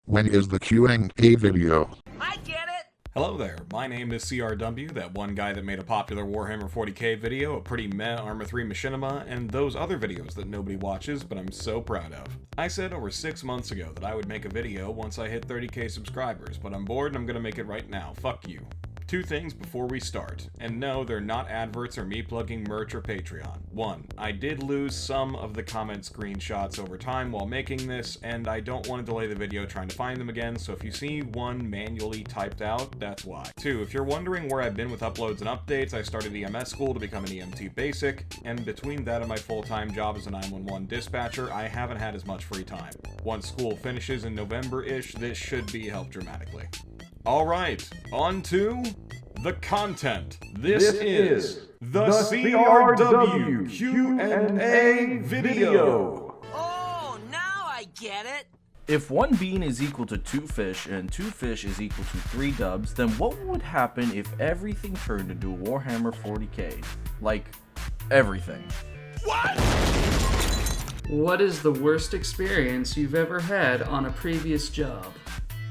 When is the Q&A video? I get it! Hello there, my name is CRW, that one guy that made a popular Warhammer 40k video, a pretty meh Arma 3 machinima, and those other videos that nobody watches, but I'm so proud of. I said over 6 months ago that I would make a video once I hit 30k subscribers, but I'm bored and I'm gonna make it right now, fuck you. Two things before we start, and no, they're not adverts or me plugging merch or Patreon. One, I did lose some of the comment screenshots over time while making this, and I don't want to delay the video trying to find them again, so if you see one manually typed out, that's why. Two, if you're wondering where I've been with uploads and updates, I started EMS school to become an EMT basic, and between that and my full-time job as a 911 dispatcher, I haven't had as much free time. Once school finishes in November-ish, this should be helped dramatically. Alright, on to the content. This is the CRW Q&A video. Oh, now I get it! If 1 bean is equal to 2 fish and 2 fish is equal to 3 dubs, then what would happen if everything turned into Warhammer 40k? Like, everything. What? What is the worst experience you've ever had on a previous job?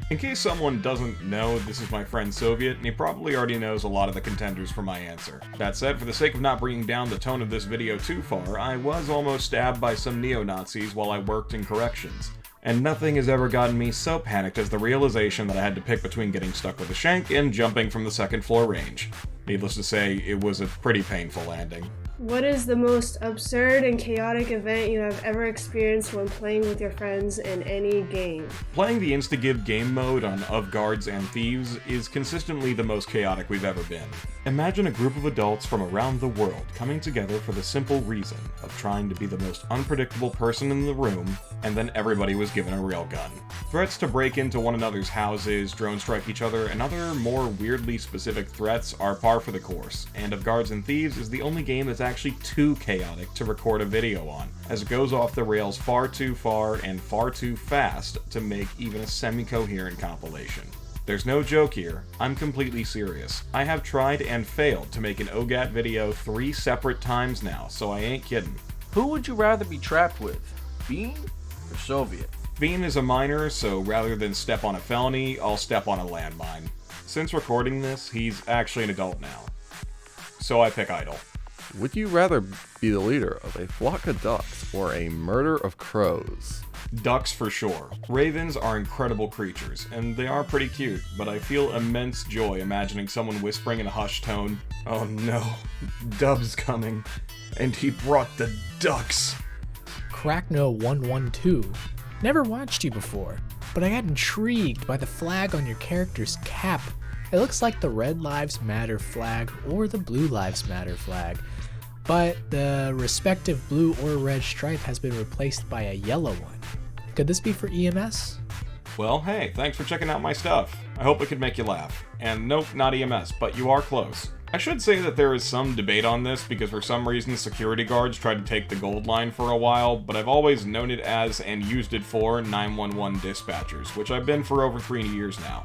In case someone doesn't know, this is my friend Soviet, and he probably already knows a lot of the contenders for my answer. That said, for the sake of not bringing down the tone of this video too far, I was almost stabbed by some neo-Nazis while I worked in corrections. And nothing has ever gotten me so panicked as the realization that I had to pick between getting stuck with a shank and jumping from the second floor range. Needless to say, it was a pretty painful landing. What is the most absurd and chaotic event you have ever experienced when playing with your friends in any game? Playing the Insta-Give game mode on Of Guards and Thieves is consistently the most chaotic we've ever been. Imagine a group of adults from around the world coming together for the simple reason of trying to be the most unpredictable person in the room, and then everybody was given a railgun. Threats to break into one another's houses, drone strike each other, and other more weirdly specific threats are par for the course, and Of Guards and Thieves is the only game that's actually too chaotic to record a video on, as it goes off the rails far too far and far too fast to make even a semi-coherent compilation. There's no joke here, I'm completely serious. I have tried and failed to make an OGAT video 3 separate times now, so I ain't kidding. Who would you rather be trapped with, Bean or Soviet? Bean is a minor, so rather than step on a felony, I'll step on a landmine. Since recording this, he's actually an adult now. So I pick Idle. Would you rather be the leader of a flock of ducks or a murder of crows? Ducks for sure. Ravens are incredible creatures, and they are pretty cute, but I feel immense joy imagining someone whispering in a hushed tone, "Oh no, Dub's coming, and he brought the ducks." Crackno112. Never watched you before, but I got intrigued by the flag on your character's cap. It looks like the Red Lives Matter flag or the Blue Lives Matter flag, but the respective blue or red stripe has been replaced by a yellow one. Could this be for EMS? Well, hey, thanks for checking out my stuff. I hope it could make you laugh. And nope, not EMS, but you are close. I should say that there is some debate on this because for some reason security guards tried to take the gold line for a while, but I've always known it as and used it for 911 dispatchers, which I've been for over 3 years now.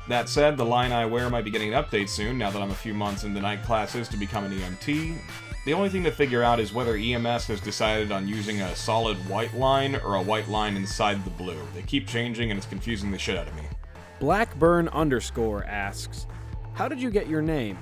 That said, the line I wear might be getting an update soon now that I'm a few months into night classes to become an EMT. The only thing to figure out is whether EMS has decided on using a solid white line or a white line inside the blue. They keep changing and it's confusing the shit out of me. Blackburn_ asks, how did you get your name?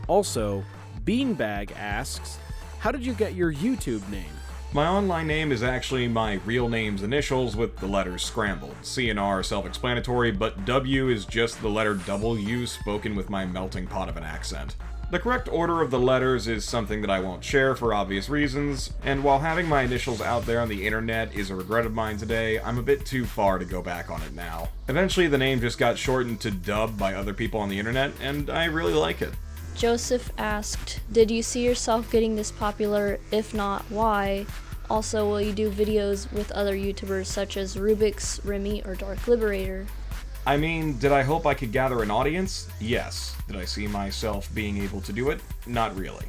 Also, Beanbag asks, how did you get your YouTube name? My online name is actually my real name's initials with the letters scrambled. C and R are self-explanatory, but W is just the letter W spoken with my melting pot of an accent. The correct order of the letters is something that I won't share for obvious reasons, and while having my initials out there on the internet is a regret of mine today, I'm a bit too far to go back on it now. Eventually the name just got shortened to Dub by other people on the internet, and I really like it. Joseph asked, did you see yourself getting this popular? If not, why? Also, will you do videos with other YouTubers such as Rubik's, Remy, or Dark Liberator? I mean, did I hope I could gather an audience? Yes. Did I see myself being able to do it? Not really.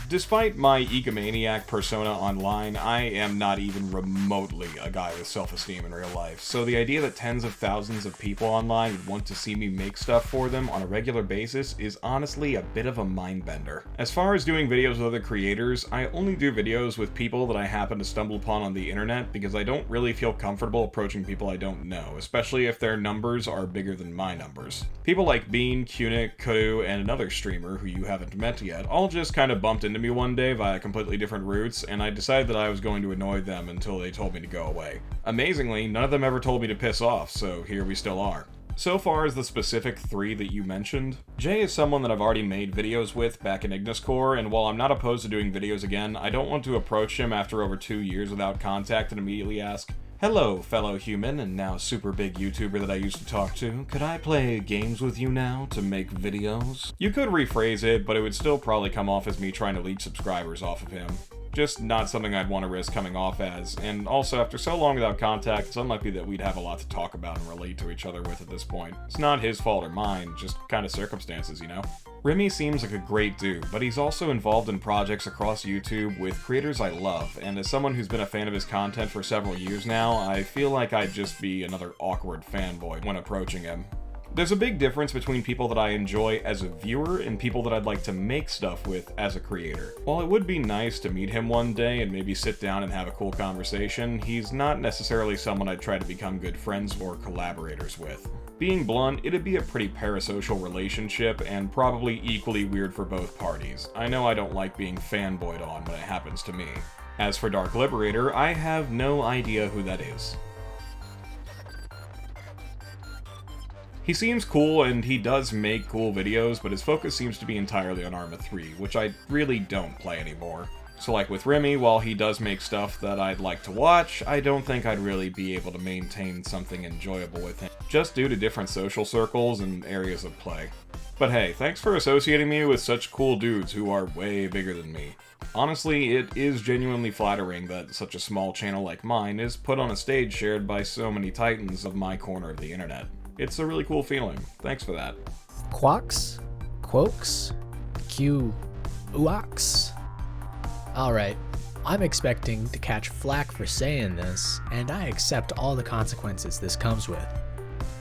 Despite my egomaniac persona online, I am not even remotely a guy with self-esteem in real life, so the idea that tens of thousands of people online would want to see me make stuff for them on a regular basis is honestly a bit of a mind-bender. As far as doing videos with other creators, I only do videos with people that I happen to stumble upon on the internet because I don't really feel comfortable approaching people I don't know, especially if their numbers are bigger than my numbers. People like Bean, Kunik, Kudu, and another streamer who you haven't met yet all just kind of bumped into me one day via completely different routes, and I decided that I was going to annoy them until they told me to go away. Amazingly, none of them ever told me to piss off, so here we still are. So far as the specific 3 that you mentioned, Jay is someone that I've already made videos with back in Ignis Core, and while I'm not opposed to doing videos again, I don't want to approach him after over 2 years without contact and immediately ask, "Hello, fellow human and now super big YouTuber that I used to talk to. Could I play games with you now to make videos?" You could rephrase it, but it would still probably come off as me trying to leech subscribers off of him. Just not something I'd want to risk coming off as, and also after so long without contact, it's unlikely that we'd have a lot to talk about and relate to each other with at this point. It's not his fault or mine, just kind of circumstances, you know? Remy seems like a great dude, but he's also involved in projects across YouTube with creators I love, and as someone who's been a fan of his content for several years now, I feel like I'd just be another awkward fanboy when approaching him. There's a big difference between people that I enjoy as a viewer and people that I'd like to make stuff with as a creator. While it would be nice to meet him one day and maybe sit down and have a cool conversation, he's not necessarily someone I'd try to become good friends or collaborators with. Being blunt, it'd be a pretty parasocial relationship and probably equally weird for both parties. I know I don't like being fanboyed on when it happens to me. As for Dark Liberator, I have no idea who that is. He seems cool and he does make cool videos, but his focus seems to be entirely on Arma 3, which I really don't play anymore. So like with Remy, while he does make stuff that I'd like to watch, I don't think I'd really be able to maintain something enjoyable with him, just due to different social circles and areas of play. But hey, thanks for associating me with such cool dudes who are way bigger than me. Honestly, it is genuinely flattering that such a small channel like mine is put on a stage shared by so many titans of my corner of the internet. It's a really cool feeling. Thanks for that. Quox? Quokes? Uox? Alright, I'm expecting to catch flack for saying this, and I accept all the consequences this comes with.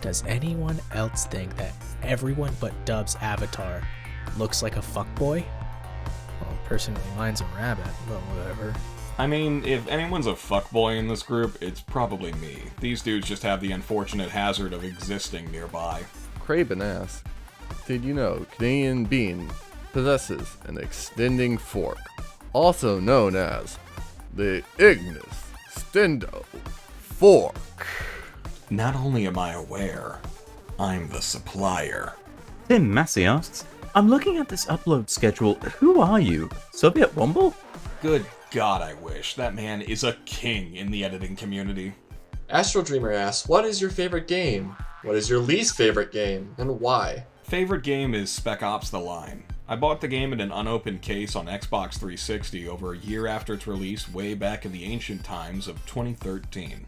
Does anyone else think that everyone but Dub's avatar looks like a fuckboy? Well, personally, mine's a rabbit, but whatever. I mean, if anyone's a fuckboy in this group, it's probably me. These dudes just have the unfortunate hazard of existing nearby. Craven asks, did you know Canadian Bean possesses an extending fork, also known as the Ignis Stendo Fork? Not only am I aware, I'm the supplier. Tim Massey asks, I'm looking at this upload schedule. Who are you? Soviet Womble? Good God, I wish. That man is a king in the editing community. Astro Dreamer asks, what is your favorite game? What is your least favorite game, and why? Favorite game is Spec Ops: The Line. I bought the game in an unopened case on Xbox 360 over a year after its release way back in the ancient times of 2013.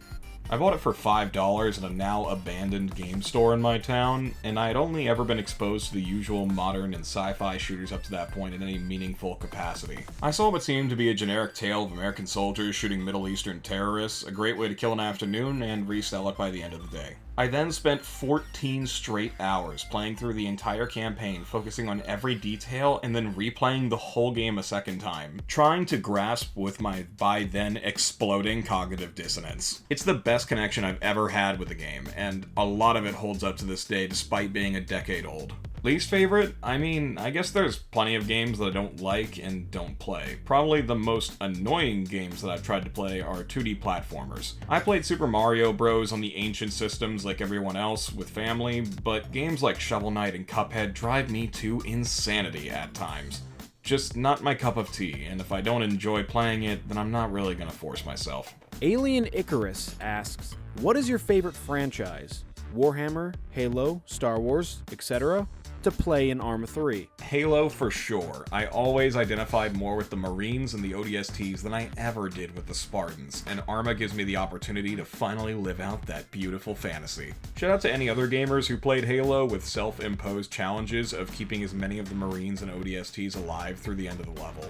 I bought it for $5 at a now abandoned game store in my town, and I had only ever been exposed to the usual modern and sci-fi shooters up to that point in any meaningful capacity. I saw what seemed to be a generic tale of American soldiers shooting Middle Eastern terrorists, a great way to kill an afternoon, and resell it by the end of the day. I then spent 14 straight hours playing through the entire campaign, focusing on every detail, and then replaying the whole game a second time, trying to grasp with my by then exploding cognitive dissonance. It's the best connection I've ever had with the game, and a lot of it holds up to this day despite being a decade old. Least favorite? I mean, I guess there's plenty of games that I don't like and don't play. Probably the most annoying games that I've tried to play are 2D platformers. I played Super Mario Bros. On the ancient systems like everyone else with family, but games like Shovel Knight and Cuphead drive me to insanity at times. Just not my cup of tea, and if I don't enjoy playing it, then I'm not really gonna force myself. Alien Icarus asks, what is your favorite franchise? Warhammer, Halo, Star Wars, etc.? To play in Arma 3. Halo for sure. I always identified more with the Marines and the ODSTs than I ever did with the Spartans, and Arma gives me the opportunity to finally live out that beautiful fantasy. Shout out to any other gamers who played Halo with self-imposed challenges of keeping as many of the Marines and ODSTs alive through the end of the level.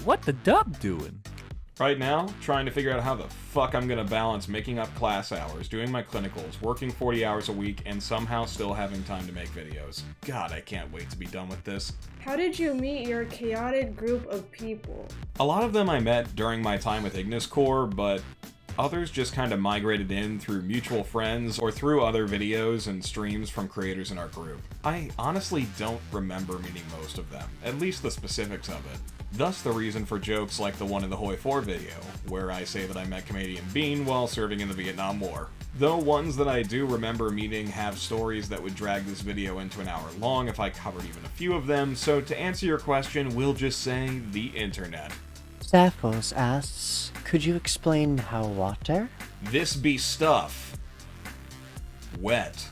What the dub doing? Right now, trying to figure out how the fuck I'm gonna balance making up class hours, doing my clinicals, working 40 hours a week, and somehow still having time to make videos. God, I can't wait to be done with this. How did you meet your chaotic group of people? A lot of them I met during my time with Ignis Core, but others just kind of migrated in through mutual friends or through other videos and streams from creators in our group. I honestly don't remember meeting most of them, at least the specifics of it. Thus the reason for jokes like the one in the Hoi 4 video, where I say that I met Canadian Bean while serving in the Vietnam War. Though ones that I do remember meeting have stories that would drag this video into an hour long if I covered even a few of them, so to answer your question, we'll just say the internet. Zaphos asks, could you explain how water? This be stuff. Wet.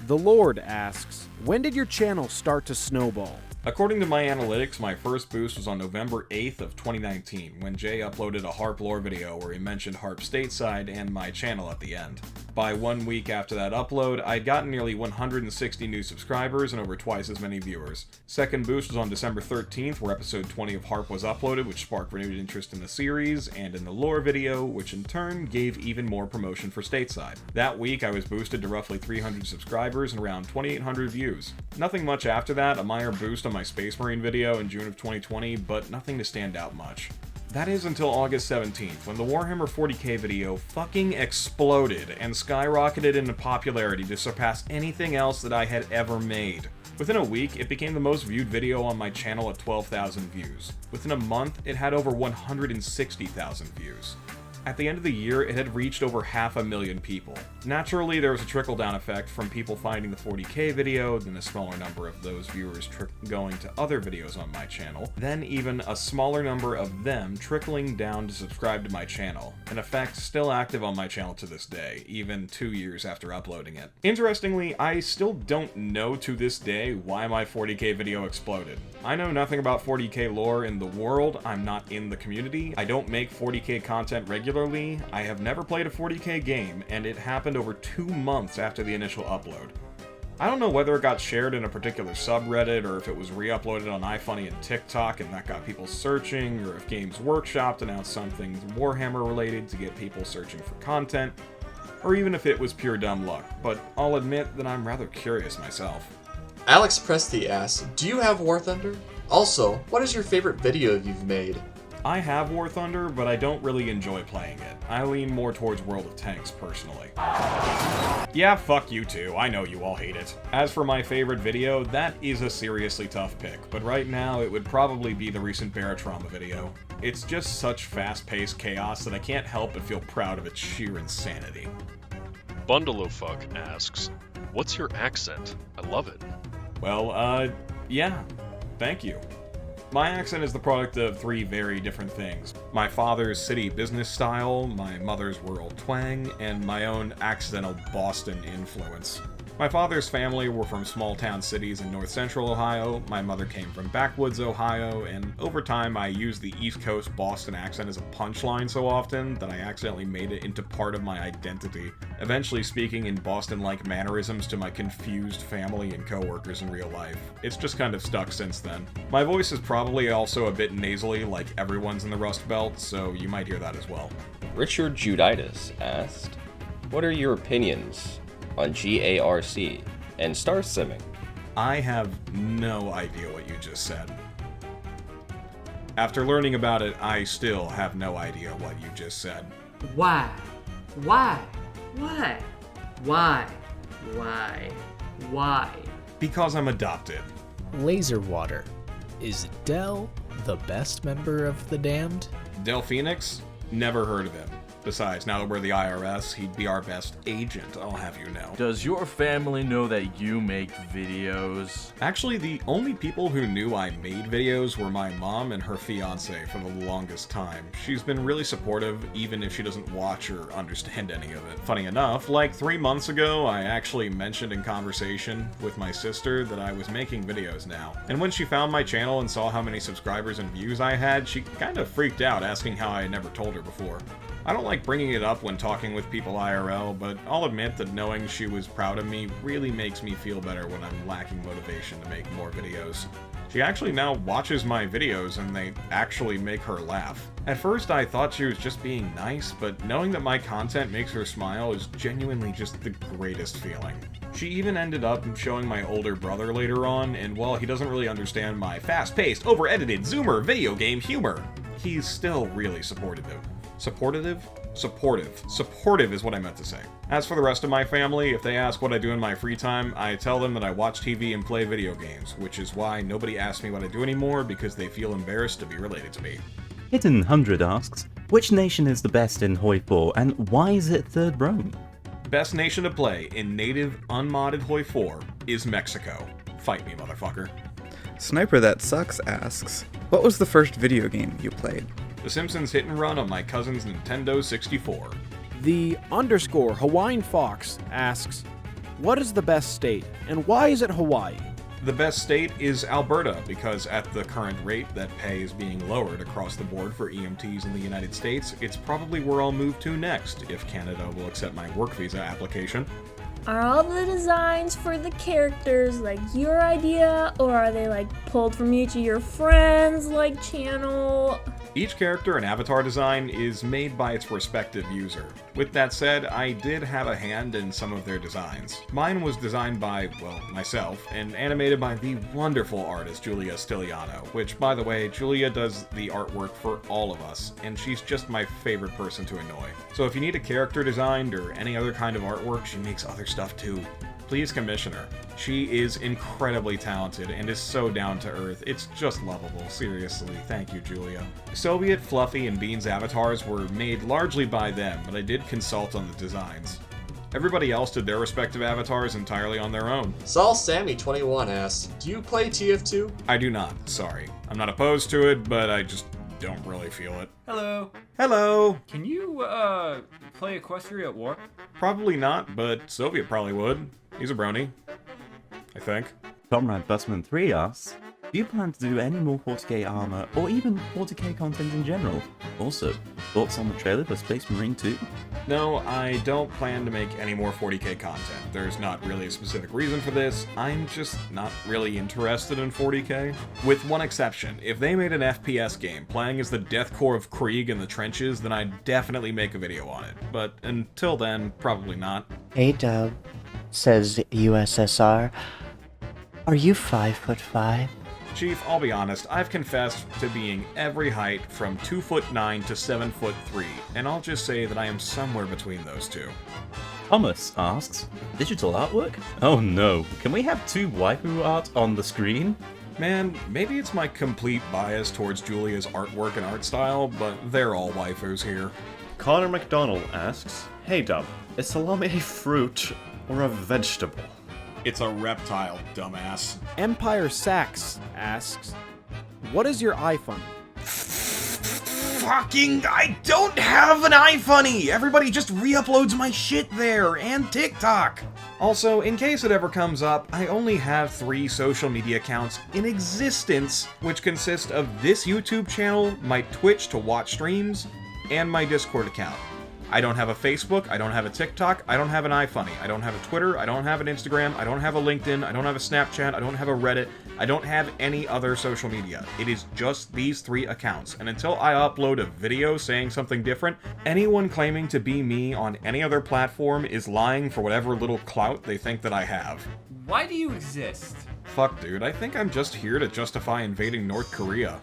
The Lord asks, when did your channel start to snowball? According to my analytics, my first boost was on November 8th of 2019, when Jay uploaded a Harp lore video where he mentioned Harp Stateside and my channel at the end. By 1 week after that upload, I'd gotten nearly 160 new subscribers and over twice as many viewers. Second boost was on December 13th, where episode 20 of Harp was uploaded, which sparked renewed interest in the series, and in the lore video, which in turn gave even more promotion for Stateside. That week, I was boosted to roughly 300 subscribers and around 2,800 views. Nothing much after that, a minor boost on my Space Marine video in June of 2020, but nothing to stand out much. That is until August 17th, when the Warhammer 40k video fucking exploded and skyrocketed into popularity to surpass anything else that I had ever made. Within a week, it became the most viewed video on my channel at 12,000 views. Within a month, it had over 160,000 views. At the end of the year, it had reached over 500,000 people. Naturally, there was a trickle-down effect from people finding the 40k video, then a smaller number of those viewers going to other videos on my channel, then even a smaller number of them trickling down to subscribe to my channel, an effect still active on my channel to this day, even 2 years after uploading it. Interestingly, I still don't know to this day why my 40k video exploded. I know nothing about 40k lore in the world, I'm not in the community, I don't make 40k content regularly, I have never played a 40k game, and it happened over 2 months after the initial upload. I don't know whether it got shared in a particular subreddit, or if it was re-uploaded on iFunny and TikTok and that got people searching, or if Games Workshop announced something Warhammer related to get people searching for content, or even if it was pure dumb luck, but I'll admit that I'm rather curious myself. Alex Presti asks, do you have War Thunder? Also, what is your favorite video you've made? I have War Thunder, but I don't really enjoy playing it. I lean more towards World of Tanks, personally. Yeah, fuck you too, I know you all hate it. As for my favorite video, that is a seriously tough pick, but right now it would probably be the recent Barotrauma video. It's just such fast-paced chaos that I can't help but feel proud of its sheer insanity. Bundleofuck asks, what's your accent? I love it. Well, yeah, thank you. My accent is the product of 3 very different things. My father's city business style, my mother's rural twang, and my own accidental Boston influence. My father's family were from small town cities in north central Ohio, my mother came from backwoods Ohio, and over time I used the East Coast Boston accent as a punchline so often that I accidentally made it into part of my identity, eventually speaking in Boston-like mannerisms to my confused family and coworkers in real life. It's just kind of stuck since then. My voice is probably also a bit nasally like everyone's in the Rust Belt, so you might hear that as well. Richard Juditis asked, what are your opinions on GARC and star simming? I have no idea what you just said. After learning about it, I still have no idea what you just said. Why? Why? Why? Why? Why? Why? Because I'm adopted. Laser Water. Is Del the best member of the Damned? Del Phoenix? Never heard of him. Besides, now that we're the IRS, he'd be our best agent, I'll have you know. Does your family know that you make videos? Actually, the only people who knew I made videos were my mom and her fiancé for the longest time. She's been really supportive, even if she doesn't watch or understand any of it. Funny enough, like 3 months ago, I actually mentioned in conversation with my sister that I was making videos now. And when she found my channel and saw how many subscribers and views I had, she kind of freaked out, asking how I had never told her before. I don't like bringing it up when talking with people IRL, but I'll admit that knowing she was proud of me really makes me feel better when I'm lacking motivation to make more videos. She actually now watches my videos and they actually make her laugh. At first I thought she was just being nice, but knowing that my content makes her smile is genuinely just the greatest feeling. She even ended up showing my older brother later on, and while he doesn't really understand my fast-paced, over-edited Zoomer video game humor, he's still really supportive. Supportive is what I meant to say. As for the rest of my family, if they ask what I do in my free time, I tell them that I watch TV and play video games, which is why nobody asks me what I do anymore because they feel embarrassed to be related to me. Hidden 100 asks, which nation is the best in Hoi 4 and why is it third Rome? Best nation to play in native, unmodded Hoi 4 is Mexico. Fight me, motherfucker. Sniper That Sucks asks, what was the first video game you played? The Simpsons Hit and Run on my cousin's Nintendo 64. The _ Hawaiian Fox asks, what is the best state, and why is it Hawaii? The best state is Alberta, because at the current rate that pay is being lowered across the board for EMTs in the United States, it's probably where I'll move to next, if Canada will accept my work visa application. Are all the designs for the characters like your idea, or are they like pulled from each of your friends, like channel? Each character and avatar design is made by its respective user. With that said, I did have a hand in some of their designs. Mine was designed by, well, myself, and animated by the wonderful artist Julia Stiliano, which, by the way, Julia does the artwork for all of us, and she's just my favorite person to annoy. So if you need a character designed or any other kind of artwork, she makes other stuff too. Please commission her. She is incredibly talented and is so down to earth. It's just lovable, seriously. Thank you, Julia. Soviet, Fluffy, and Bean's avatars were made largely by them, but I did consult on the designs. Everybody else did their respective avatars entirely on their own. Saul Sammy 21 asks, do you play TF2? I do not, sorry. I'm not opposed to it, but I just don't really feel it. Hello. Hello! Can you, play Equestria at War? Probably not, but Soviet probably would. He's a brony. I think. Comrade Busman 3 asks, do you plan to do any more 40k armor, or even 40k content in general? Also, thoughts on the trailer for Space Marine 2? No, I don't plan to make any more 40k content. There's not really a specific reason for this. I'm just not really interested in 40k. With one exception, if they made an FPS game playing as the Death Corps of Krieg in the trenches, then I'd definitely make a video on it. But until then, probably not. Hey Dub, says USSR, are you 5'5"? Chief, I'll be honest, I've confessed to being every height from 2'9" to 7'3", and I'll just say that I am somewhere between those two. Thomas asks, digital artwork? Oh no, can we have 2 waifu art on the screen? Man, maybe it's my complete bias towards Julia's artwork and art style, but they're all waifus here. Connor McDonald asks, hey Dub, is salami a fruit or a vegetable? It's a reptile, dumbass. Empire Sax asks, what is your iFunny? Fucking, I don't have an iFunny! Everybody just re-uploads my shit there, and TikTok! Also, in case it ever comes up, I only have 3 social media accounts in existence, which consist of this YouTube channel, my Twitch to watch streams, and my Discord account. I don't have a Facebook, I don't have a TikTok, I don't have an iFunny, I don't have a Twitter, I don't have an Instagram, I don't have a LinkedIn, I don't have a Snapchat, I don't have a Reddit, I don't have any other social media. It is just these 3 accounts, and until I upload a video saying something different, anyone claiming to be me on any other platform is lying for whatever little clout they think that I have. Why do you exist? Fuck, dude, I think I'm just here to justify invading North Korea.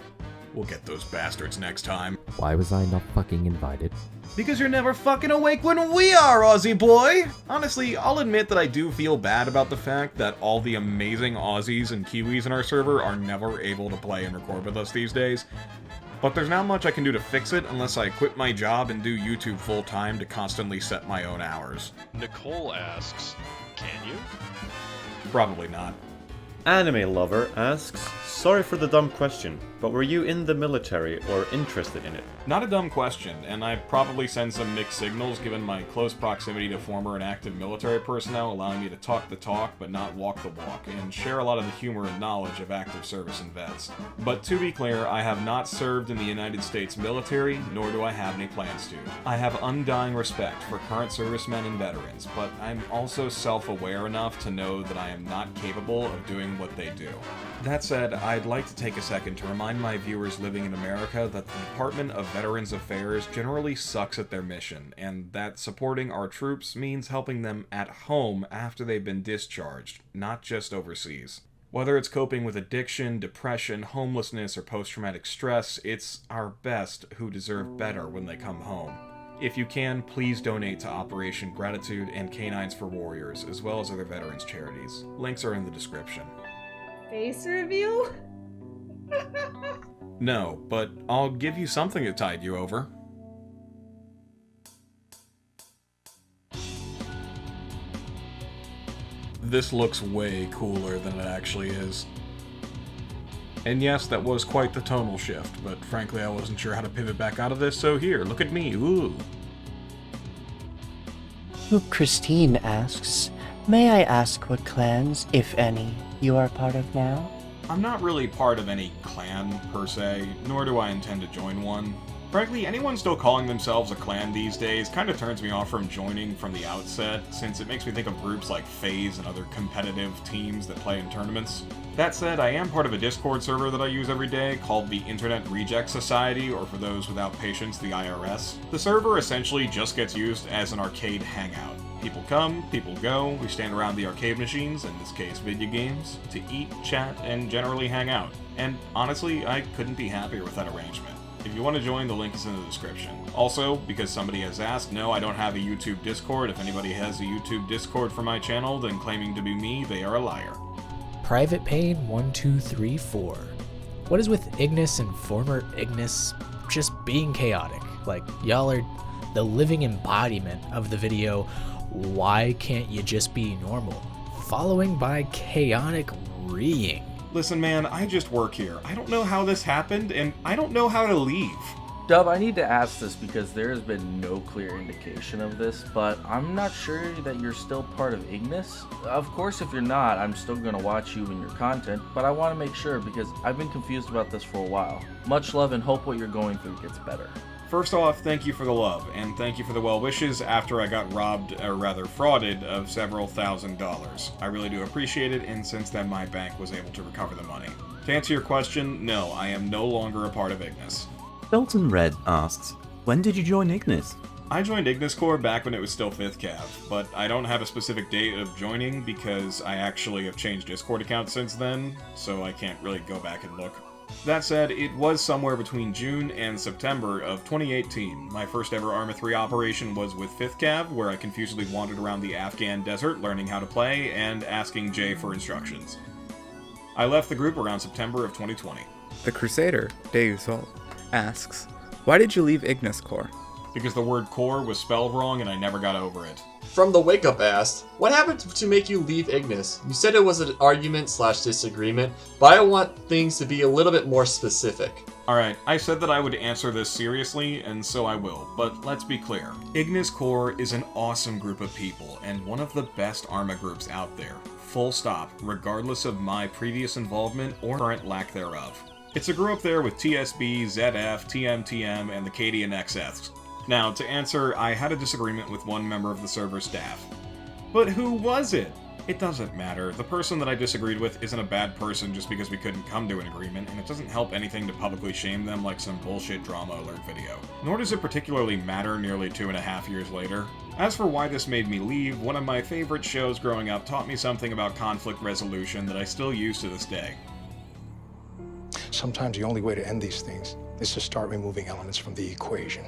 We'll get those bastards next time. Why was I not fucking invited? Because you're never fucking awake when we are, Aussie boy! Honestly, I'll admit that I do feel bad about the fact that all the amazing Aussies and Kiwis in our server are never able to play and record with us these days. But there's not much I can do to fix it unless I quit my job and do YouTube full-time to constantly set my own hours. Nicole asks, can you? Probably not. Anime Lover asks, Sorry for the dumb question, but were you in the military or interested in it? Not a dumb question, and I probably send some mixed signals given my close proximity to former and active military personnel, allowing me to talk the talk but not walk the walk, and share a lot of the humor and knowledge of active service and vets. But to be clear, I have not served in the United States military, nor do I have any plans to. I have undying respect for current servicemen and veterans, but I'm also self-aware enough to know that I am not capable of doing what they do. That said, I'd like to take a second to remind my viewers living in America that the Department of Veterans Affairs generally sucks at their mission, and that supporting our troops means helping them at home after they've been discharged, not just overseas. Whether it's coping with addiction, depression, homelessness, or post-traumatic stress, it's our best who deserve better when they come home. If you can, please donate to Operation Gratitude and Canines for Warriors, as well as other veterans charities. Links are in the description. Face reveal? No, but I'll give you something to tide you over. This looks way cooler than it actually is. And yes, that was quite the tonal shift, but frankly I wasn't sure how to pivot back out of this, so here, look at me, ooh. Christine asks, may I ask what clans, if any, you are part of now? I'm not really part of any clan, per se, nor do I intend to join one. Frankly, anyone still calling themselves a clan these days kind of turns me off from joining from the outset, since it makes me think of groups like FaZe and other competitive teams that play in tournaments. That said, I am part of a Discord server that I use every day called the Internet Reject Society, or for those without patience, the IRS. The server essentially just gets used as an arcade hangout. People come, people go, we stand around the arcade machines, in this case video games, to eat, chat, and generally hang out. And honestly, I couldn't be happier with that arrangement. If you want to join, the link is in the description. Also, because somebody has asked, no, I don't have a YouTube Discord. If anybody has a YouTube Discord for my channel, then claiming to be me, they are a liar. Private Pain 1234. What is with Ignis and former Ignis just being chaotic? Like, y'all are the living embodiment of the video, why can't you just be normal? Following by chaotic reeing. Listen man, I just work here. I don't know how this happened, and I don't know how to leave. Dub, I need to ask this because there has been no clear indication of this, but I'm not sure that you're still part of Ignis. Of course, if you're not, I'm still going to watch you and your content, but I want to make sure because I've been confused about this for a while. Much love and hope what you're going through gets better. First off, thank you for the love, and thank you for the well wishes after I got robbed, or rather frauded, of several $1,000s. I really do appreciate it, and since then my bank was able to recover the money. To answer your question, no, I am no longer a part of Ignis. Dalton Red asks, when did you join Ignis? I joined Ignis Corps back when it was still 5th Cav, but I don't have a specific date of joining because I actually have changed Discord accounts since then, so I can't really go back and look. That said, it was somewhere between June and September of 2018. My first ever Arma 3 operation was with 5th Cav, where I confusedly wandered around the Afghan desert learning how to play and asking Jay for instructions. I left the group around September of 2020. The Crusader, Deusol, asks, why did you leave Ignis Corps? Because the word core was spelled wrong and I never got over it. From the Wake Up asked, what happened to make you leave Ignis? You said it was an argument/disagreement, but I want things to be a little bit more specific. Alright, I said that I would answer this seriously, and so I will, but let's be clear. Ignis Corps is an awesome group of people, and one of the best ARMA groups out there. Full stop, regardless of my previous involvement or current lack thereof. It's a group there with TSB, ZF, TMTM, and the Cadian XFs. Now, to answer, I had a disagreement with one member of the server staff. But who was it? It doesn't matter. The person that I disagreed with isn't a bad person just because we couldn't come to an agreement, and it doesn't help anything to publicly shame them like some bullshit drama alert video. Nor does it particularly matter nearly 2.5 years later. As for why this made me leave, one of my favorite shows growing up taught me something about conflict resolution that I still use to this day. Sometimes the only way to end these things is to start removing elements from the equation.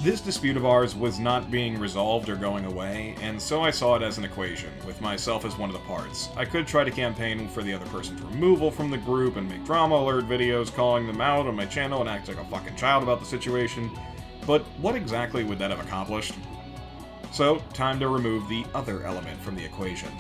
This dispute of ours was not being resolved or going away, and so I saw it as an equation, with myself as one of the parts. I could try to campaign for the other person's removal from the group and make drama alert videos calling them out on my channel and act like a fucking child about the situation, but what exactly would that have accomplished? So, time to remove the other element from the equation.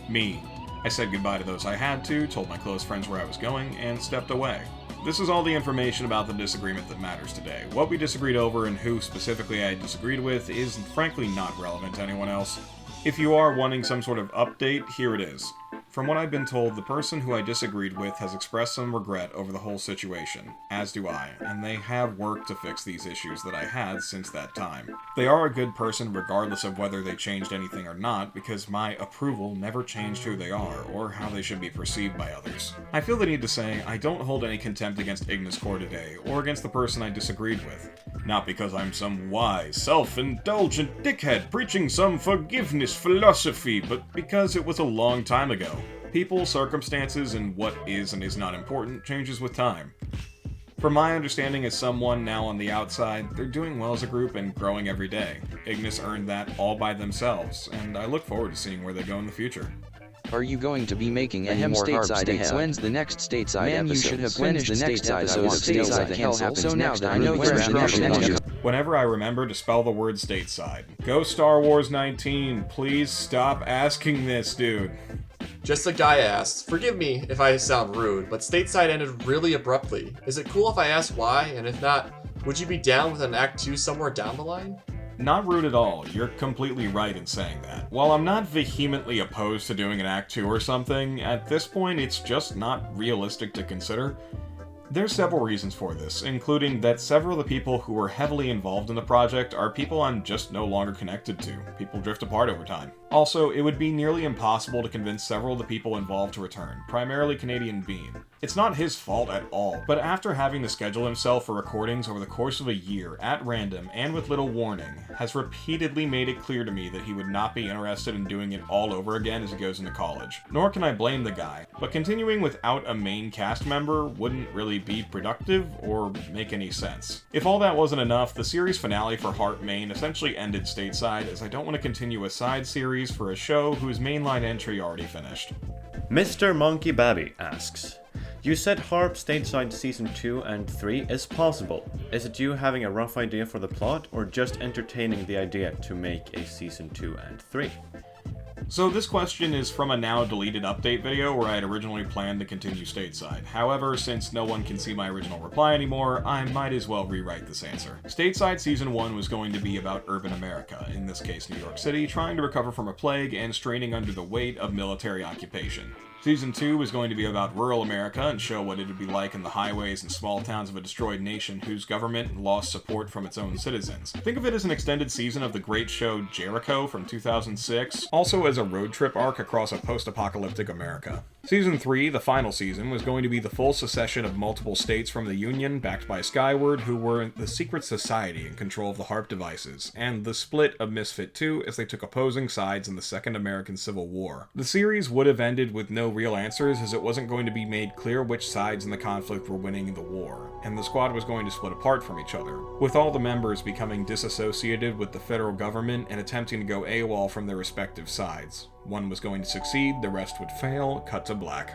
Me. I said goodbye to those I had to, told my close friends where I was going, and stepped away. This is all the information about the disagreement that matters today. What we disagreed over and who specifically I disagreed with is frankly not relevant to anyone else. If you are wanting some sort of update, here it is. From what I've been told, the person who I disagreed with has expressed some regret over the whole situation, as do I, and they have worked to fix these issues that I had since that time. They are a good person regardless of whether they changed anything or not, because my approval never changed who they are, or how they should be perceived by others. I feel the need to say I don't hold any contempt against Ignis Core today, or against the person I disagreed with. Not because I'm some wise, self-indulgent dickhead preaching some forgiveness philosophy, but because it was a long time ago. People, circumstances, and what is and is not important changes with time. From my understanding as someone now on the outside, they're doing well as a group and growing every day. Ignis earned that all by themselves, and I look forward to seeing where they go in the future. Are you going to be making any more Stateside? When's the next Stateside episode? You should have finished the next episode of Stateside. The hell happens next? I know you're Whenever I remember to spell the word Stateside. Go Star Wars 19, please stop asking this, dude. Just a guy asked, forgive me if I sound rude, but Stateside ended really abruptly. Is it cool if I ask why? And if not, would you be down with an Act 2 somewhere down the line? Not rude at all, you're completely right in saying that. While I'm not vehemently opposed to doing an Act 2 or something, at this point it's just not realistic to consider. There's several reasons for this, including that several of the people who were heavily involved in the project are people I'm just no longer connected to. People drift apart over time. Also, it would be nearly impossible to convince several of the people involved to return, primarily Canadian Bean. It's not his fault at all, but after having to schedule himself for recordings over the course of a year, at random, and with little warning, has repeatedly made it clear to me that he would not be interested in doing it all over again as he goes into college. Nor can I blame the guy, but continuing without a main cast member wouldn't really be productive or make any sense. If all that wasn't enough, the series finale for Heart Main essentially ended Stateside, as I don't want to continue a side series for a show whose mainline entry already finished. Mr. Monkey Babby asks, you said Harp Stateside Season 2 and 3 is possible. Is it you having a rough idea for the plot, or just entertaining the idea to make a Season 2 and 3? So this question is from a now deleted update video where I had originally planned to continue Stateside. However, since no one can see my original reply anymore, I might as well rewrite this answer. Stateside Season 1 was going to be about urban America, in this case New York City, trying to recover from a plague and straining under the weight of military occupation. Season 2 was going to be about rural America and show what it would be like in the highways and small towns of a destroyed nation whose government lost support from its own citizens. Think of it as an extended season of the great show Jericho from 2006, also as a road trip arc across a post-apocalyptic America. Season 3, the final season, was going to be the full secession of multiple states from the Union, backed by Skyward, who were the secret society in control of the HARP devices, and the split of Misfit 2 as they took opposing sides in the Second American Civil War. The series would have ended with no real answers, as it wasn't going to be made clear which sides in the conflict were winning the war, and the squad was going to split apart from each other, with all the members becoming disassociated with the federal government and attempting to go AWOL from their respective sides. One was going to succeed, the rest would fail, cut to black.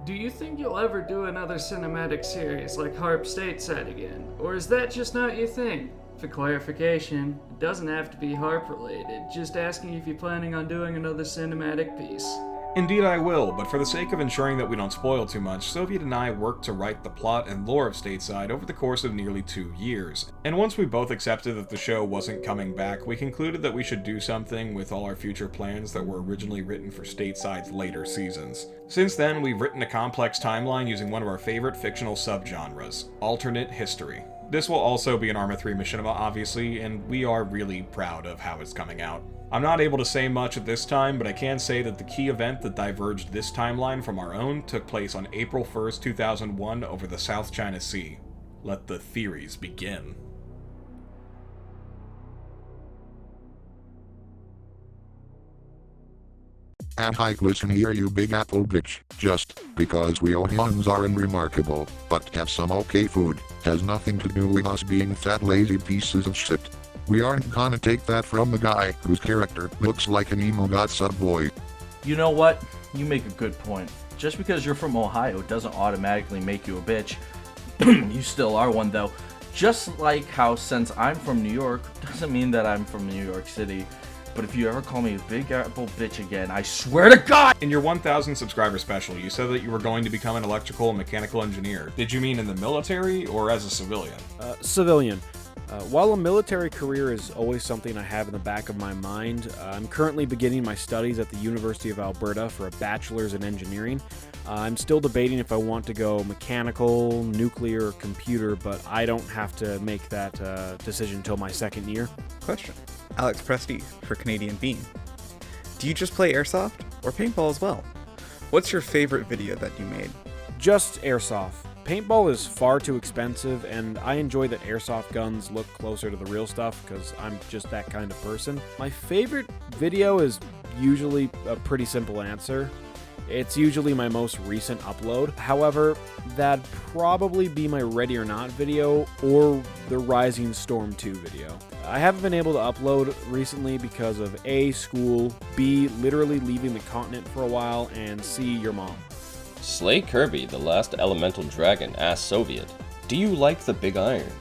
Do you think you'll ever do another cinematic series like Harp Stateside again? Or is that just not your thing? For clarification, it doesn't have to be Harp related, just asking if you're planning on doing another cinematic piece. Indeed I will, but for the sake of ensuring that we don't spoil too much, Soviet and I worked to write the plot and lore of Stateside over the course of nearly 2 years. And once we both accepted that the show wasn't coming back, we concluded that we should do something with all our future plans that were originally written for Stateside's later seasons. Since then, we've written a complex timeline using one of our favorite fictional subgenres, alternate history. This will also be an Arma 3 machinima, obviously, and we are really proud of how it's coming out. I'm not able to say much at this time, but I can say that the key event that diverged this timeline from our own took place on April 1st, 2001 over the South China Sea. Let the theories begin. Listen here, you big apple bitch. Just because we Ohans are unremarkable, but have some okay food, has nothing to do with us being fat lazy pieces of shit. We aren't gonna take that from the guy whose character looks like an emo god subboy. You know what? You make a good point. Just because you're from Ohio doesn't automatically make you a bitch. You still are one though. Just like how since I'm from New York doesn't mean that I'm from New York City. But if you ever call me a Big Apple bitch again, I swear to God! In your 1,000 subscriber special, you said that you were going to become an electrical and mechanical engineer. Did you mean in the military or as a civilian? Civilian. While a military career is always something I have in the back of my mind, I'm currently beginning my studies at the University of Alberta for a bachelor's in engineering. I'm still debating if I want to go mechanical, nuclear, or computer, but I don't have to make that decision until my second year. Question. Alex Presti for Canadian Bean. Do you just play airsoft or paintball as well? What's your favorite video that you made? Just airsoft. Paintball is far too expensive, and I enjoy that airsoft guns look closer to the real stuff because I'm just that kind of person. My favorite video is usually a pretty simple answer. It's usually my most recent upload. However, that'd probably be my Ready or Not video or the Rising Storm 2 video. I haven't been able to upload recently because of A, school, B, literally leaving the continent for a while, and C, your mom. Slay Kirby, the last elemental dragon, asks Soviet, do you like the big iron?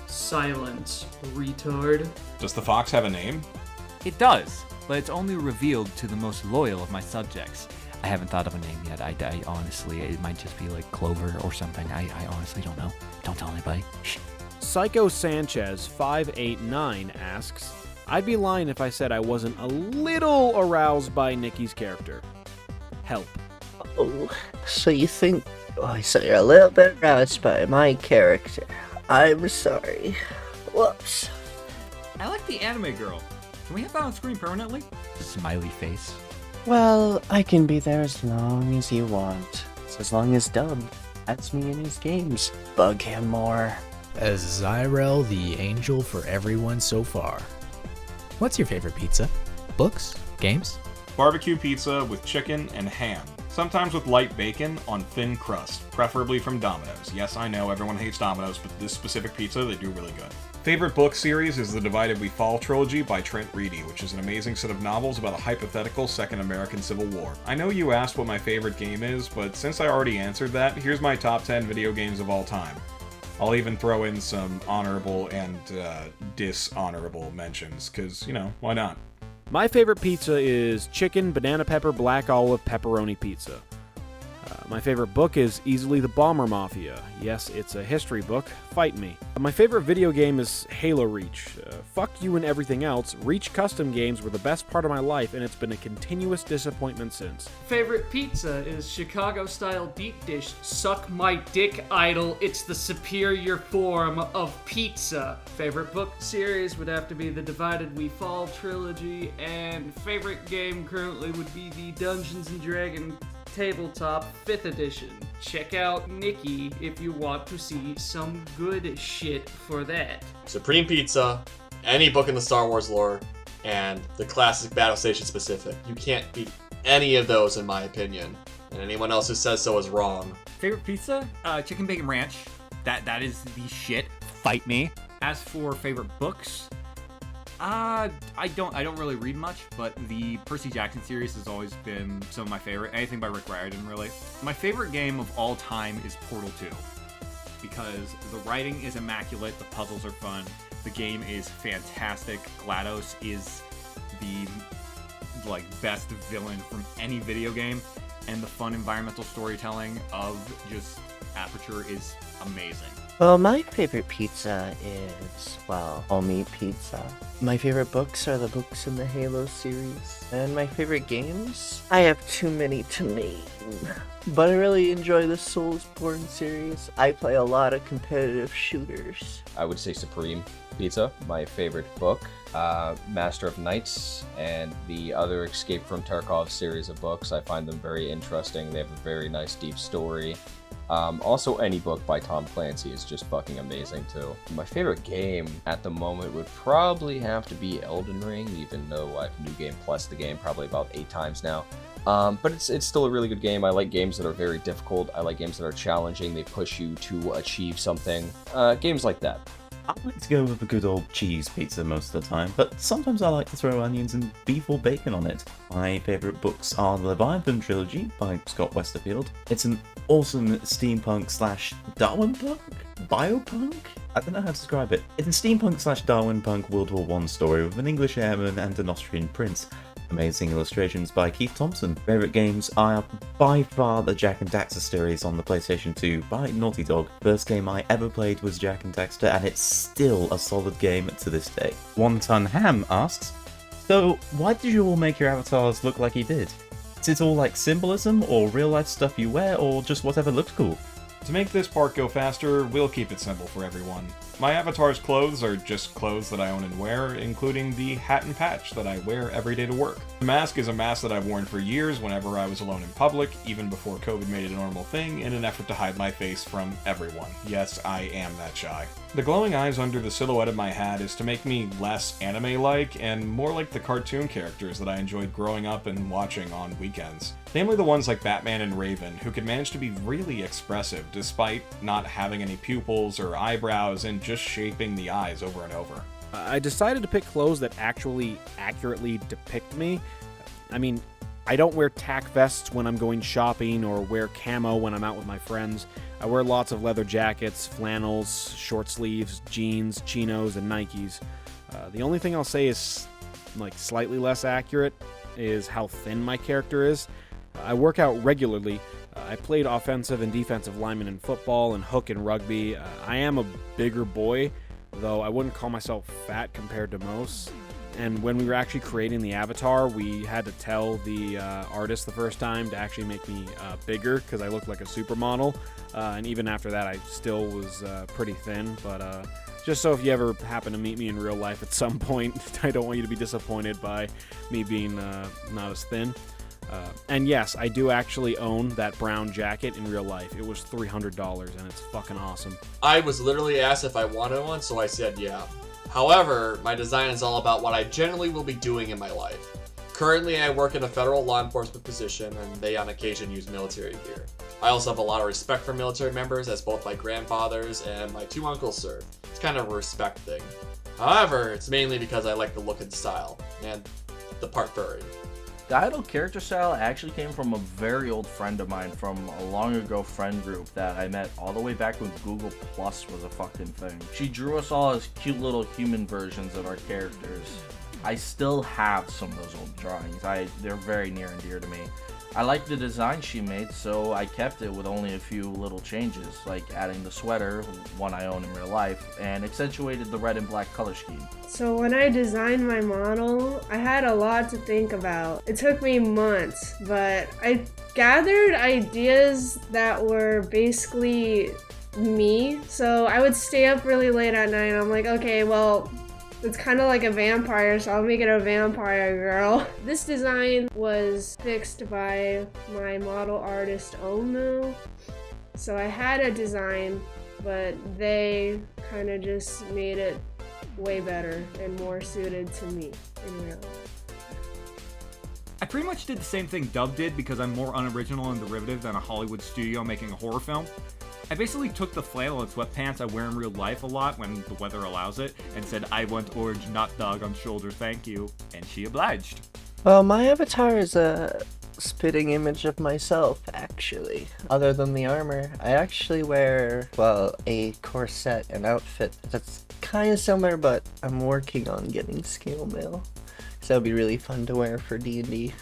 Silence, retard. Does the fox have a name? It does, but it's only revealed to the most loyal of my subjects. I haven't thought of a name yet. I honestly, it might just be like Clover or something. I honestly don't know. Don't tell anybody. Shh. Psycho Sanchez 589 asks, I'd be lying if I said I wasn't a little aroused by Nikki's character. Help. Oh, so you think... Oh, so you're a little bit aroused by my character. I'm sorry. Whoops. I like the anime girl. Can we have that on screen permanently? Smiley face. Well, I can be there as long as you want. It's as long as Dub adds me in his games. Bug him more. As Zyrel, the angel for everyone so far. What's your favorite pizza? Books? Games? Barbecue pizza with chicken and ham. Sometimes with light bacon on thin crust, preferably from Domino's. Yes, I know everyone hates Domino's, but this specific pizza, they do really good. Favorite book series is the Divided We Fall trilogy by Trent Reedy, which is an amazing set of novels about a hypothetical Second American Civil War. I know you asked what my favorite game is, but since I already answered that, here's my top 10 video games of all time. I'll even throw in some honorable and dishonorable mentions, because, you know, why not? My favorite pizza is chicken, banana pepper, black olive, pepperoni pizza. My favorite book is easily The Bomber Mafia. Yes, it's a history book. Fight me. My favorite video game is Halo Reach. Fuck you and everything else. Reach custom games were the best part of my life, and it's been a continuous disappointment since. Favorite pizza is Chicago-style deep dish. Suck my dick, idol. It's the superior form of pizza. Favorite book series would have to be the Divided We Fall trilogy, and favorite game currently would be the Dungeons & Dragons Tabletop 5th edition. Check out Nikki if you want to see some good shit for that. Supreme Pizza, any book in the Star Wars lore, and the classic Battle Station specific. You can't beat any of those in my opinion. And anyone else who says so is wrong. Favorite pizza? Chicken bacon ranch. That is the shit. Fight me. As for favorite books, I don't really read much, but the Percy Jackson series has always been some of my favorite. Anything by Rick Riordan, really. My favorite game of all time is Portal 2, because the writing is immaculate, the puzzles are fun, the game is fantastic. GLaDOS is the best villain from any video game, and the fun environmental storytelling of just Aperture is amazing. Well, my favorite pizza is, well, all-meat pizza. My favorite books are the books in the Halo series. And my favorite games? I have too many to name. But I really enjoy the Soulsborne series. I play a lot of competitive shooters. I would say Supreme Pizza, my favorite book. Master of Knights and the other Escape from Tarkov series of books. I find them very interesting. They have a very nice deep story. Also, any book by Tom Clancy is just fucking amazing too. My favorite game at the moment would probably have to be Elden Ring, even though I've New Game Plus the game probably about 8 times now. But it's still a really good game. I like games that are very difficult. I like games that are challenging. They push you to achieve something. Games like that. I like to go with a good old cheese pizza most of the time, but sometimes I like to throw onions and beef or bacon on it. My favourite books are the Leviathan trilogy by Scott Westerfield. It's an awesome steampunk / Darwin punk? Biopunk? I don't know how to describe it. It's a steampunk/Darwin punk World War I story with an English airman and an Austrian prince. Amazing illustrations by Keith Thompson. Favourite games are by far the Jak and Daxter series on the PlayStation 2 by Naughty Dog. First game I ever played was Jak and Daxter, and it's still a solid game to this day. One Ton Ham asks, so why did you all make your avatars look like you did? Is it all like symbolism, or real life stuff you wear, or just whatever looks cool? To make this part go faster, we'll keep it simple for everyone. My avatar's clothes are just clothes that I own and wear, including the hat and patch that I wear every day to work. The mask is a mask that I've worn for years whenever I was alone in public, even before COVID made it a normal thing, in an effort to hide my face from everyone. Yes, I am that shy. The glowing eyes under the silhouette of my hat is to make me less anime-like and more like the cartoon characters that I enjoyed growing up and watching on weekends. Namely the ones like Batman and Raven, who could manage to be really expressive despite not having any pupils or eyebrows and just shaping the eyes over and over. I decided to pick clothes that actually accurately depict me. I mean, I don't wear tack vests when I'm going shopping or wear camo when I'm out with my friends. I wear lots of leather jackets, flannels, short sleeves, jeans, chinos, and Nikes. The only thing I'll say is like slightly less accurate is how thin my character is. I work out regularly. I played offensive and defensive lineman in football and hook in rugby. I am a bigger boy, though I wouldn't call myself fat compared to most. And when we were actually creating the avatar, we had to tell the artist the first time to actually make me bigger because I looked like a supermodel. And even after that, I still was pretty thin. But just so if you ever happen to meet me in real life at some point, I don't want you to be disappointed by me being not as thin. And yes, I do actually own that brown jacket in real life. It was $300 and it's fucking awesome. I was literally asked if I wanted one, so I said yeah. However, my design is all about what I generally will be doing in my life. Currently, I work in a federal law enforcement position, and they on occasion use military gear. I also have a lot of respect for military members, as both my grandfathers and my 2 uncles serve. It's kind of a respect thing. However, it's mainly because I like the look and style, and the part furry. The idol character style actually came from a very old friend of mine from a long ago friend group that I met all the way back when Google Plus was a fucking thing. She drew us all as cute little human versions of our characters. I still have some of those old drawings. They're very near and dear to me. I liked the design she made, so I kept it with only a few little changes, like adding the sweater, one I own in real life, and accentuated the red and black color scheme. So when I designed my model, I had a lot to think about. It took me months, but I gathered ideas that were basically me. So I would stay up really late at night and I'm like, okay, well, it's kind of like a vampire, so I'll make it a vampire girl. This design was fixed by my model artist Omu. So I had a design, but they kind of just made it way better and more suited to me in real life. I pretty much did the same thing Dub did because I'm more unoriginal and derivative than a Hollywood studio making a horror film. I basically took the flannel and sweatpants I wear in real life a lot when the weather allows it and said, I want orange, not dog on shoulder, thank you. And she obliged. Well, my avatar is a spitting image of myself, actually. Other than the armor, I actually wear, well, a corset and outfit that's kind of similar, but I'm working on getting scale mail. So that would be really fun to wear for D&D.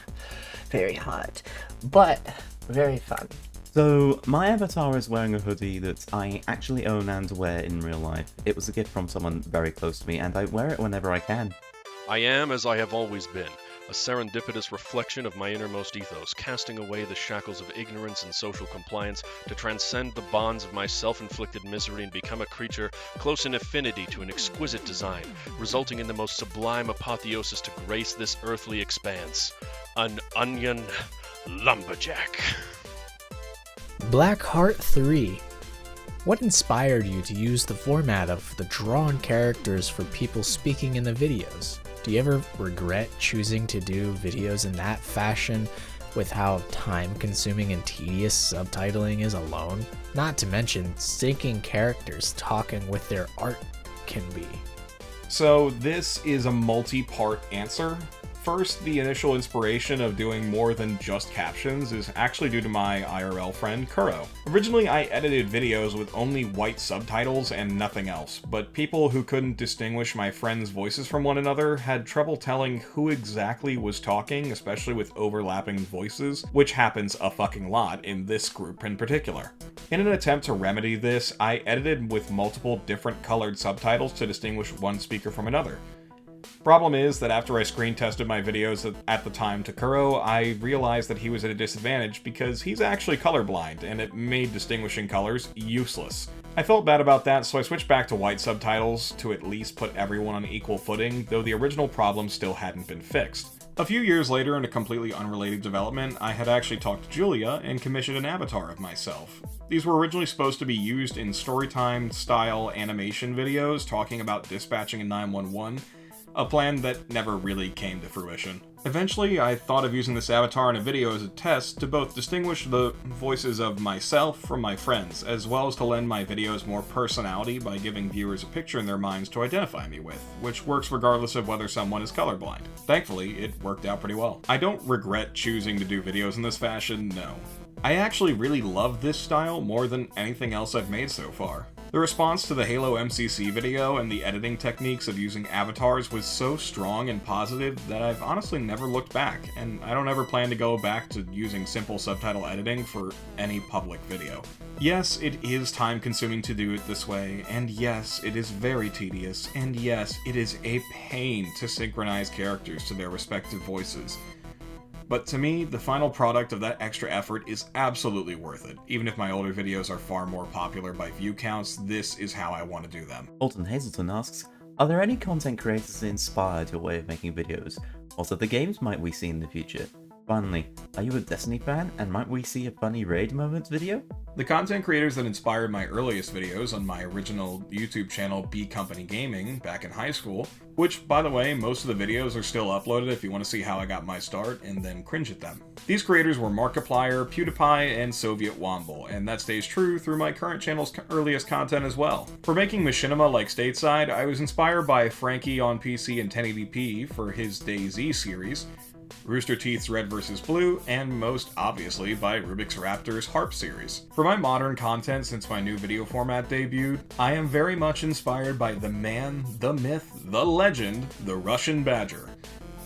Very hot, but very fun. So, my avatar is wearing a hoodie that I actually own and wear in real life. It was a gift from someone very close to me, and I wear it whenever I can. I am as I have always been, a serendipitous reflection of my innermost ethos, casting away the shackles of ignorance and social compliance to transcend the bonds of my self-inflicted misery and become a creature close in affinity to an exquisite design, resulting in the most sublime apotheosis to grace this earthly expanse. An onion lumberjack. Blackheart 3. What inspired you to use the format of the drawn characters for people speaking in the videos? Do you ever regret choosing to do videos in that fashion with how time-consuming and tedious subtitling is alone? Not to mention syncing characters talking with their art can be. So this is a multi-part answer. First, the initial inspiration of doing more than just captions is actually due to my IRL friend Kuro. Originally, I edited videos with only white subtitles and nothing else, but people who couldn't distinguish my friends' voices from one another had trouble telling who exactly was talking, especially with overlapping voices, which happens a fucking lot in this group in particular. In an attempt to remedy this, I edited with multiple different colored subtitles to distinguish one speaker from another. Problem is that after I screen tested my videos at the time to Kuro, I realized that he was at a disadvantage because he's actually colorblind, and it made distinguishing colors useless. I felt bad about that, so I switched back to white subtitles to at least put everyone on equal footing, though the original problem still hadn't been fixed. A few years later, in a completely unrelated development, I had actually talked to Julia and commissioned an avatar of myself. These were originally supposed to be used in storytime style animation videos talking about dispatching a 911, a plan that never really came to fruition. Eventually, I thought of using this avatar in a video as a test to both distinguish the voices of myself from my friends, as well as to lend my videos more personality by giving viewers a picture in their minds to identify me with, which works regardless of whether someone is colorblind. Thankfully, it worked out pretty well. I don't regret choosing to do videos in this fashion, no. I actually really love this style more than anything else I've made so far. The response to the Halo MCC video and the editing techniques of using avatars was so strong and positive that I've honestly never looked back, and I don't ever plan to go back to using simple subtitle editing for any public video. Yes, it is time-consuming to do it this way, and yes, it is very tedious, and yes, it is a pain to synchronize characters to their respective voices. But to me, the final product of that extra effort is absolutely worth it. Even if my older videos are far more popular by view counts, this is how I want to do them. Alton Hazelton asks, are there any content creators that inspired your way of making videos? What other games might we see in the future? Finally, are you a Destiny fan, and might we see a funny raid moments video? The content creators that inspired my earliest videos on my original YouTube channel B Company Gaming back in high school, which, by the way, most of the videos are still uploaded if you want to see how I got my start and then cringe at them. These creators were Markiplier, PewDiePie, and Soviet Womble, and that stays true through my current channel's earliest content as well. For making machinima like Stateside, I was inspired by Frankie on PC and 1080p for his DayZ series, Rooster Teeth's Red vs. Blue, and most obviously by Rubik's Raptor's Harp series. For my modern content since my new video format debuted, I am very much inspired by the man, the myth, the legend, the Russian Badger,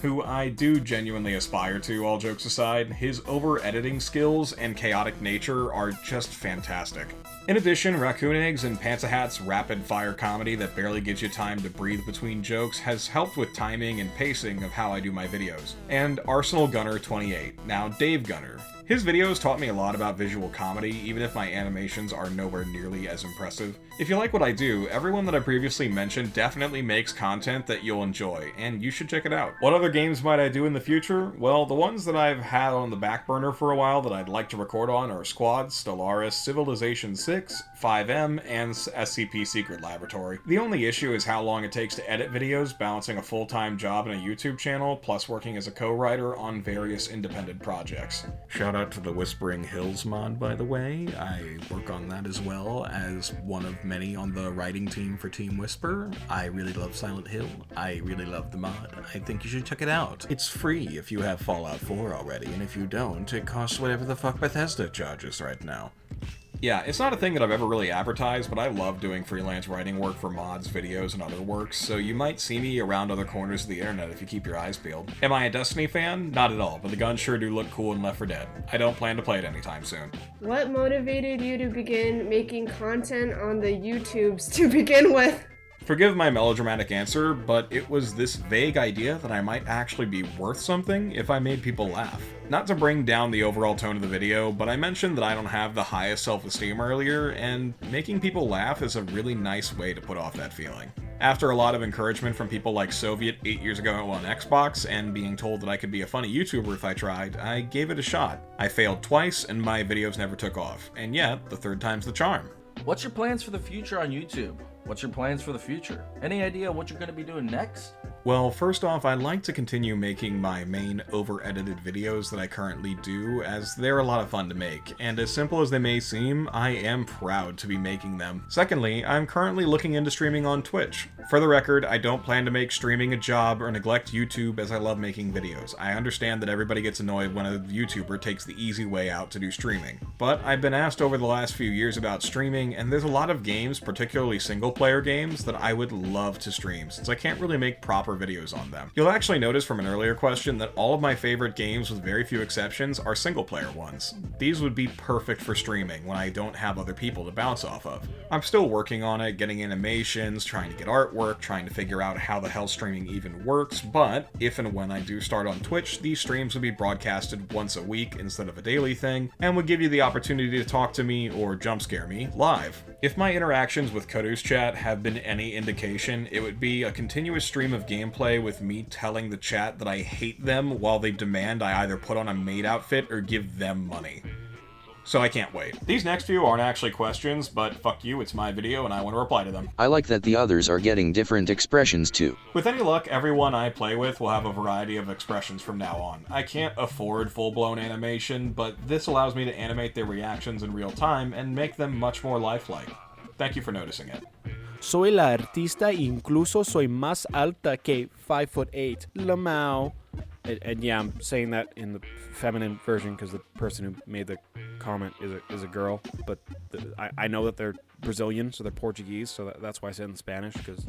who I do genuinely aspire to, all jokes aside. His over-editing skills and chaotic nature are just fantastic. In addition, Raccoon Eggs and Pantsa Hat's rapid-fire comedy that barely gives you time to breathe between jokes has helped with timing and pacing of how I do my videos. And Arsenal Gunner 28, now Dave Gunner. His videos taught me a lot about visual comedy, even if my animations are nowhere nearly as impressive. If you like what I do, everyone that I previously mentioned definitely makes content that you'll enjoy, and you should check it out. What other games might I do in the future? Well, the ones that I've had on the back burner for a while that I'd like to record on are Squad, Stellaris, Civilization 6, 5M, and SCP Secret Laboratory. The only issue is how long it takes to edit videos, balancing a full-time job and a YouTube channel, plus working as a co-writer on various independent projects. Shout out to the Whispering Hills mod, by the way. I work on that as well as one of many on the writing team for Team Whisper. I really love Silent Hill. I really love the mod. I think you should check it out. It's free if you have Fallout 4 already, and if you don't, it costs whatever the fuck Bethesda charges right now. Yeah, it's not a thing that I've ever really advertised, but I love doing freelance writing work for mods, videos, and other works, so you might see me around other corners of the internet if you keep your eyes peeled. Am I a Destiny fan? Not at all, but the guns sure do look cool in Left 4 Dead. I don't plan to play it anytime soon. What motivated you to begin making content on the YouTubes to begin with? Forgive my melodramatic answer, but it was this vague idea that I might actually be worth something if I made people laugh. Not to bring down the overall tone of the video, but I mentioned that I don't have the highest self-esteem earlier, and making people laugh is a really nice way to put off that feeling. After a lot of encouragement from people like Soviet 8 years ago on Xbox, and being told that I could be a funny YouTuber if I tried, I gave it a shot. I failed twice, and my videos never took off, and yet, the third time's the charm. What's your plans for the future on YouTube? What's your plans for the future? Any idea what you're going to be doing next? Well, first off, I'd like to continue making my main over-edited videos that I currently do, as they're a lot of fun to make, and as simple as they may seem, I am proud to be making them. Secondly, I'm currently looking into streaming on Twitch. For the record, I don't plan to make streaming a job or neglect YouTube, as I love making videos. I understand that everybody gets annoyed when a YouTuber takes the easy way out to do streaming. But I've been asked over the last few years about streaming, and there's a lot of games, particularly single-player games, that I would love to stream, since I can't really make proper videos on them. You'll actually notice from an earlier question that all of my favorite games, with very few exceptions, are single-player ones. These would be perfect for streaming when I don't have other people to bounce off of. I'm still working on it, getting animations, trying to get artwork, trying to figure out how the hell streaming even works, but if and when I do start on Twitch, these streams would be broadcasted once a week instead of a daily thing, and would give you the opportunity to talk to me, or jump scare me, live. If my interactions with Kodu's chat have been any indication, it would be a continuous stream of gameplay with me telling the chat that I hate them while they demand I either put on a maid outfit or give them money. So I can't wait. These next few aren't actually questions, but fuck you, it's my video and I want to reply to them. I like that the others are getting different expressions too. With any luck, everyone I play with will have a variety of expressions from now on. I can't afford full-blown animation, but this allows me to animate their reactions in real time and make them much more lifelike. Thank you for noticing it. Soy la artista, incluso soy más alta que 5'8". Lamau. And yeah, I'm saying that in the feminine version because the person who made the comment is a girl, but I know that they're Brazilian, so they're Portuguese, so that's why I said in Spanish, because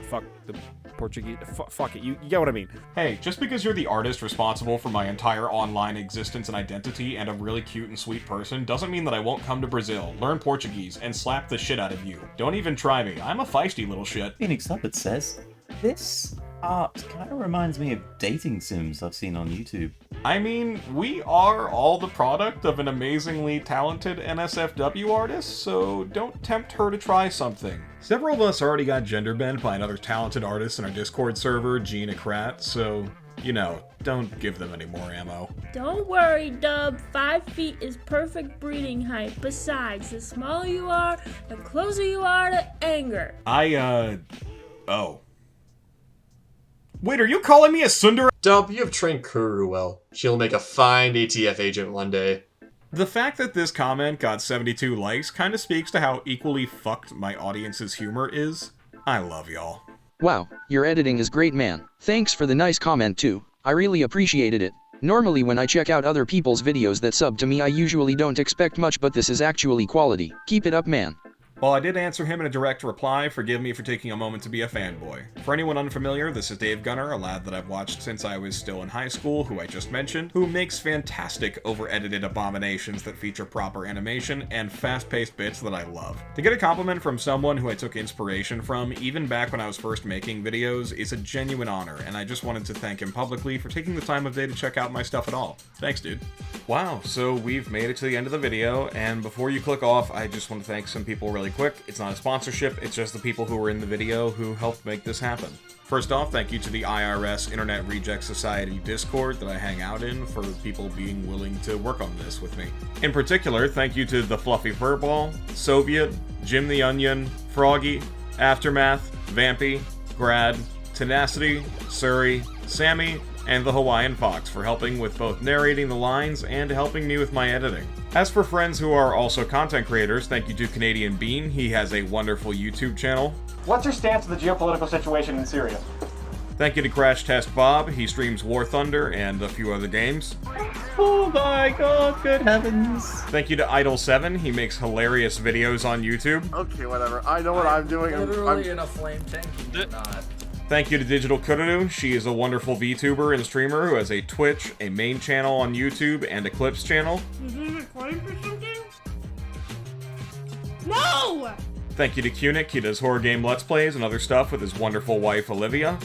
fuck the Portuguese, fuck it, you get what I mean. Hey, just because you're the artist responsible for my entire online existence and identity and a really cute and sweet person doesn't mean that I won't come to Brazil, learn Portuguese, and slap the shit out of you. Don't even try me, I'm a feisty little shit. Phoenix Hubbard says, this art kind of reminds me of dating sims I've seen on YouTube. I mean, we are all the product of an amazingly talented NSFW artist, so don't tempt her to try something. Several of us already got gender bent by another talented artist in our Discord server, Gina Krat, so, you know, don't give them any more ammo. Don't worry, Dub. 5 feet is perfect breeding height. Besides, the smaller you are, the closer you are to anger. Oh. Wait, are you calling me a tsundere? Dub, you have trained Kuru well. She'll make a fine ATF agent one day. The fact that this comment got 72 likes kind of speaks to how equally fucked my audience's humor is. I love y'all. Wow, your editing is great, man. Thanks for the nice comment too. I really appreciated it. Normally when I check out other people's videos that sub to me, I usually don't expect much, but this is actually quality. Keep it up, man. While I did answer him in a direct reply, forgive me for taking a moment to be a fanboy. For anyone unfamiliar, this is Dave Gunner, a lad that I've watched since I was still in high school, who I just mentioned, who makes fantastic over-edited abominations that feature proper animation and fast-paced bits that I love. To get a compliment from someone who I took inspiration from, even back when I was first making videos, is a genuine honor, and I just wanted to thank him publicly for taking the time of day to check out my stuff at all. Thanks, dude. Wow, so we've made it to the end of the video, and before you click off, I just want to thank some people really quick. It's not a sponsorship, it's just the people who were in the video who helped make this happen. First off, thank you to the IRS Internet Reject Society Discord that I hang out in for people being willing to work on this with me. In particular, thank you to the Fluffy Furball, Soviet, Jim the Onion, Froggy, Aftermath, Vampy, Grad, Tenacity, Surrey, Sammy, and the Hawaiian Fox for helping with both narrating the lines and helping me with my editing. As for friends who are also content creators, thank you to Canadian Bean. He has a wonderful YouTube channel. What's your stance on the geopolitical situation in Syria? Thank you to Crash Test Bob. He streams War Thunder and a few other games. Oh my god, good heavens. Thank you to Idol7. He makes hilarious videos on YouTube. Okay, whatever. I know what I'm doing. Literally in a flame tank, you not. Thank you to Digital Kudadu. She is a wonderful VTuber and streamer who has a Twitch, a main channel on YouTube, and a Clips channel. Is he recording for something? No! Thank you to Cunic. He does horror game Let's Plays and other stuff with his wonderful wife, Olivia.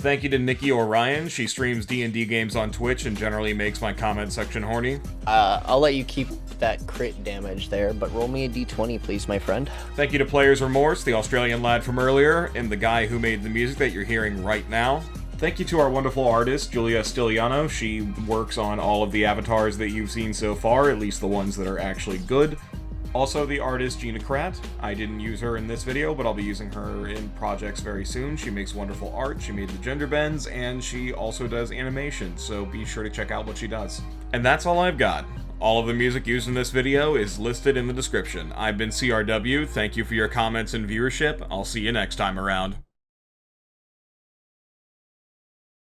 Thank you to Nikki Orion. She streams D&D games on Twitch and generally makes my comment section horny. I'll let you keep that crit damage there, but roll me a d20, please, my friend. Thank you to Player's Remorse, the Australian lad from earlier, and the guy who made the music that you're hearing right now. Thank you to our wonderful artist, Julia Stiliano. She works on all of the avatars that you've seen so far, at least the ones that are actually good. Also, the artist Gina Kratt. I didn't use her in this video, but I'll be using her in projects very soon. She makes wonderful art, she made the gender bends, and she also does animation, so be sure to check out what she does. And that's all I've got. All of the music used in this video is listed in the description. I've been CRW, thank you for your comments and viewership. I'll see you next time around.